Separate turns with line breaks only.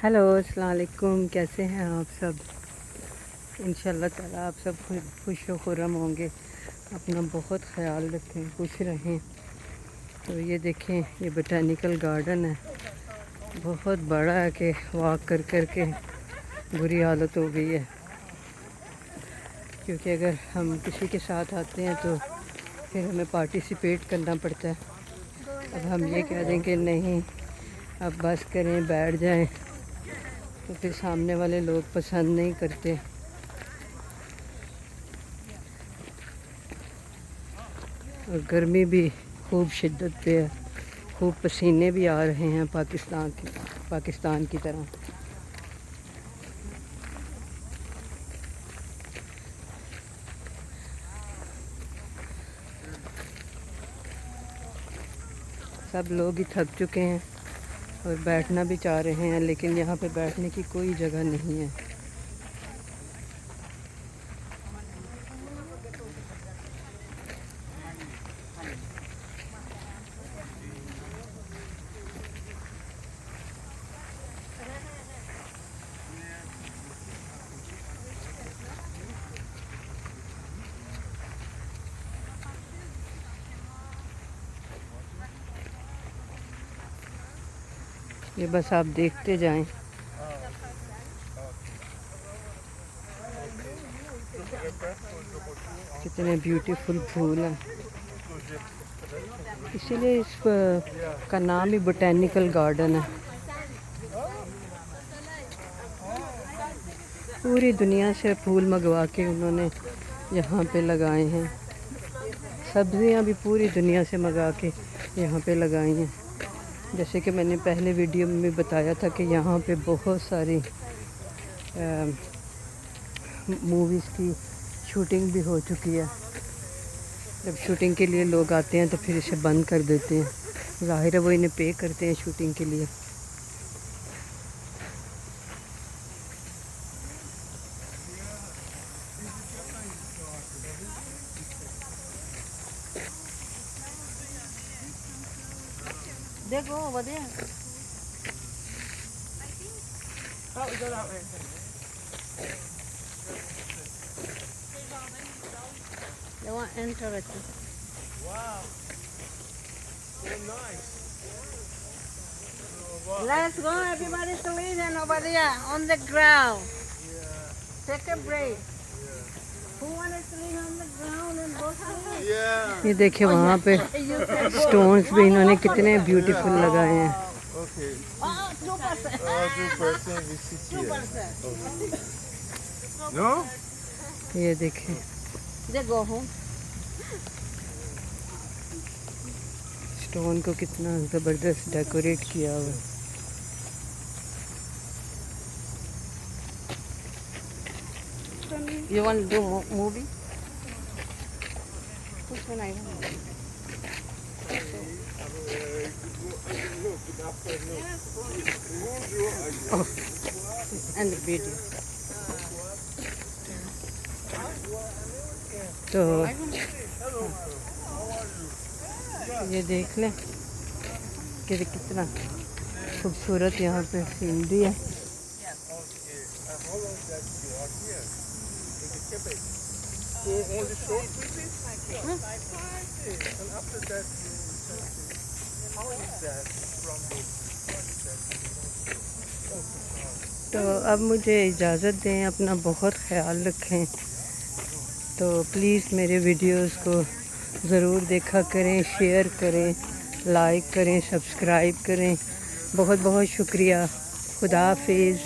Hello अस्सलाम वालेकुम, कैसे हैं आप सब। इंशाल्लाह ताला आप सब खुश व खुर्रम होंगे। अपना बहुत ख्याल रखें, खुश रहें। तो ये देखें, ये बोटानिकल गार्डन है, बहुत बड़ा है कि वॉक कर कर के बुरी हालत हो गई है। क्योंकि अगर हम किसी के साथ आते हैं तो फिर हमें पार्टिसिपेट करना पड़ता है। अब हम ये कह दें कि नहीं अब बस करें, बैठ जाएं, तो फिर सामने वाले लोग पसंद नहीं करते। और गर्मी भी खूब शिद्दत पे है, खूब पसीने भी आ रहे हैं पाकिस्तान की तरह। सब लोग ही थक चुके हैं और बैठना भी चाह रहे हैं, लेकिन यहाँ पे बैठने की कोई जगह नहीं है। ये बस आप देखते जाएं। कितने ब्यूटीफुल फूल हैं, इसीलिए इस का नाम ही बोटेनिकल गार्डन है। पूरी दुनिया से फूल मंगवा के उन्होंने यहाँ पे लगाए हैं। सब्जियाँ भी पूरी दुनिया से मंगा के यहाँ पे लगाई हैं। जैसे कि मैंने पहले वीडियो में बताया था कि यहाँ पे बहुत सारी मूवीज़ की शूटिंग भी हो चुकी है। जब शूटिंग के लिए लोग आते हैं तो फिर इसे बंद कर देते हैं। ज़ाहिर है वो इन्हें पे करते हैं शूटिंग के लिए।
देखो बढ़िया। They want enter it.
Wow. So nice.
Let's go, everybody to lean in over there on the ground.
Yeah.
Take a break. Who wanted to lean on the ground and go sleep?
Yeah.
ये देखिए वहाँ पे
You can go.
Stones भी इन्होंने कितने beautiful लगाए हैं।
Okay.
Oh, 2%.
2% we sit here.
2%.
No?
ये देखें,
They go home.
स्टोन को कितना ज़बरदस्त डेकोरेट किया हुआ है।
You want to do movie? Which one I want?
Oh, and the video. तो ये देख लें कि कितना खूबसूरत यहाँ पे सीनरी है।
Only short visit? And after that, how is that from the
तो अब मुझे इजाज़त दें, अपना बहुत ख्याल रखें। तो प्लीज़ मेरे वीडियोस को ज़रूर देखा करें, शेयर करें, लाइक करें, सब्सक्राइब करें। बहुत बहुत शुक्रिया। खुदा हाफिज़।